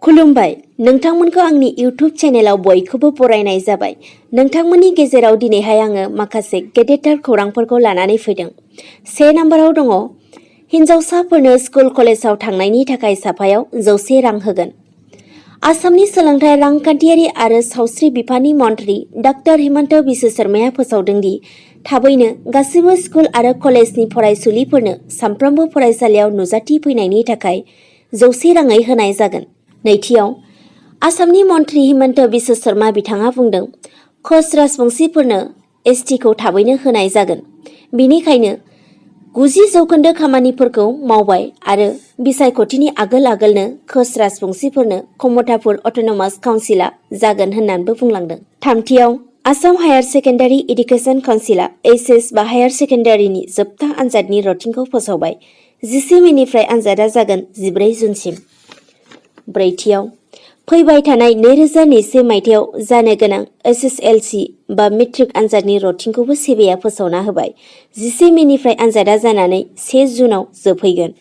खुलुमबाय नोंथांमोनखौ आंनि इउट्यूब चेनेलाव बयखौबो बरायनाय जाबाय। नोंथांमोननि गेजेराव दिनैहाय आङो माखासे गेदेरथार खौरांफोरखौ लानानै फैदों। 1 नम्बराव दङ हिन्जावसाफोरनो स्कुल कलेजाव थांनायनि थाखाय साफायाव 100 रां होगोन। आसामनि सोलोंथाइ रांखान्थियारि आरो सावस्रि बिफाननि मन्थ्रि डॉ हिमन्त बिश्व शर्माया फोसावदों दि थाबैनो गासिबो स्कुल आरो कलेजनि फरायसुलिफोरनो सानफ्रोमबो फरायसालियाव नुजाथि फैनायनि थाखाय 100 राङै होनाय जागोन। नैथियाव आसामनि मन्थ्रि हिमन्त बिश्व शर्मा बिथाङा बुंदों खस राजबंसिफोरनो एसटिखौ थाबैनो होनाय जागोन। बेनिखायनो 90% खामानिफोरखौ मावबाय आरो बिसायख'थिनि आगोलनो खस राजबंसिफोरनो कमतापुर अट'नमास काउन्सिलआ जागोन होननानैबो बुंलांदों। थामथियाव आसाम हायार सेकेन्डारि एडुकेशन काउन्सिलआ एचएस बा हायार सेकेन्डारिनि जोबथा आनजादनि रुटिनखौ फोसावबाय। 10 मेनिफ्राय आनजादा जागोन 14 जुनसिम। ब्रैथियाव फैबाय थानाय 2021 मायथाइयाव जानो गोनां एसएसएलसी बा मेट्रिक आनजादनि रुटिनखौबो सेबेआ फोसावना होबाय। 10 मेनिफ्राय आनजादा जानानै 1 जुनाव जोबहैगोन।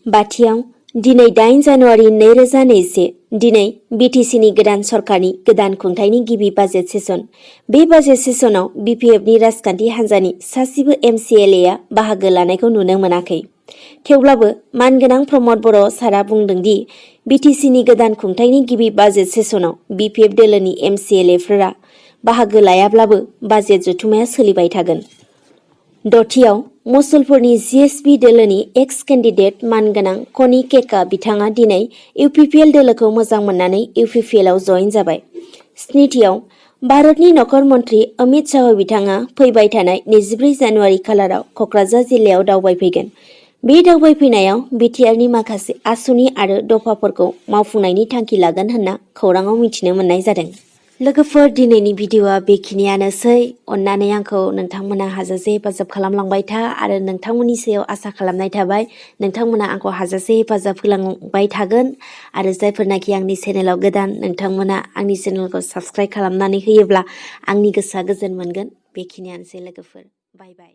बाथियाव दिनै 8 जानुवारि 2021 दिनै बिटिसिनि गोदान सरकारनि गोदान खुंथायनि गिबि बाजेट सेसन। बे बाजेट सेसनाव बिपिएफनि राजखान्थि हान्जानि सासेबो एमसिएलएआ बाहागो लानायखौ नुनो मोनाखै। थेवब्लाबो मानगोनां प्रमद बर' सारआ बुंदों दि बिटिसिनि गोदान खुंथायनि गिबि बाजेट सेसनाव बिपिएफ दोलोनि एमसिएलएफोरा बाहागो लायाब्लाबो बाजेट जथुमाया सोलिबाय थागोन। दथियाव मसुलपुरनि जिएसपि दोलोनि एक्स केन्डिडेट मानगोनां कनि केका बिथाङा दिनै इउपिपिएल दोलोखौ मोजां मोननानै इउपिपिएलआव जइन जाबाय। स्निथियाव भारतनि नखर मन्थ्रि अमित शाह बिथाङा फैबाय थानाय 24 जानुवारि खालाराव क'क्राझार जिल्लायाव दावबायफैगोन। बे दावबायफैनायाव बिटिआरनि माखासे आसुनि आरो दफाफोरखौ मावफुंनायनि थांखि लागोन होनना खौराङाव मिथिनो मोननाय जादों। लोगोफोर दिनैनि भिडिअ'आ बेखिनियानोसै। अन्नानै आंखौ नोंथांमोना हाजासे हेफाजाब खालामलांबाय था आरो नोंथांमोननि सायाव आसा खालामनाय थाबाय नोंथांमोना आंखौ हाजासे हेफाजाब होलांबाय थागोन आरो जायफोरनाखि आंनि चेनेलाव गोदान नोंथांमोना आंनि चेनेलखौ साबस्क्राइब खालामनानै होयोब्ला आंनि गोसोआ गोजोन मोनगोन। बेखिनियानोसै लोगोफोर, बाय बाय।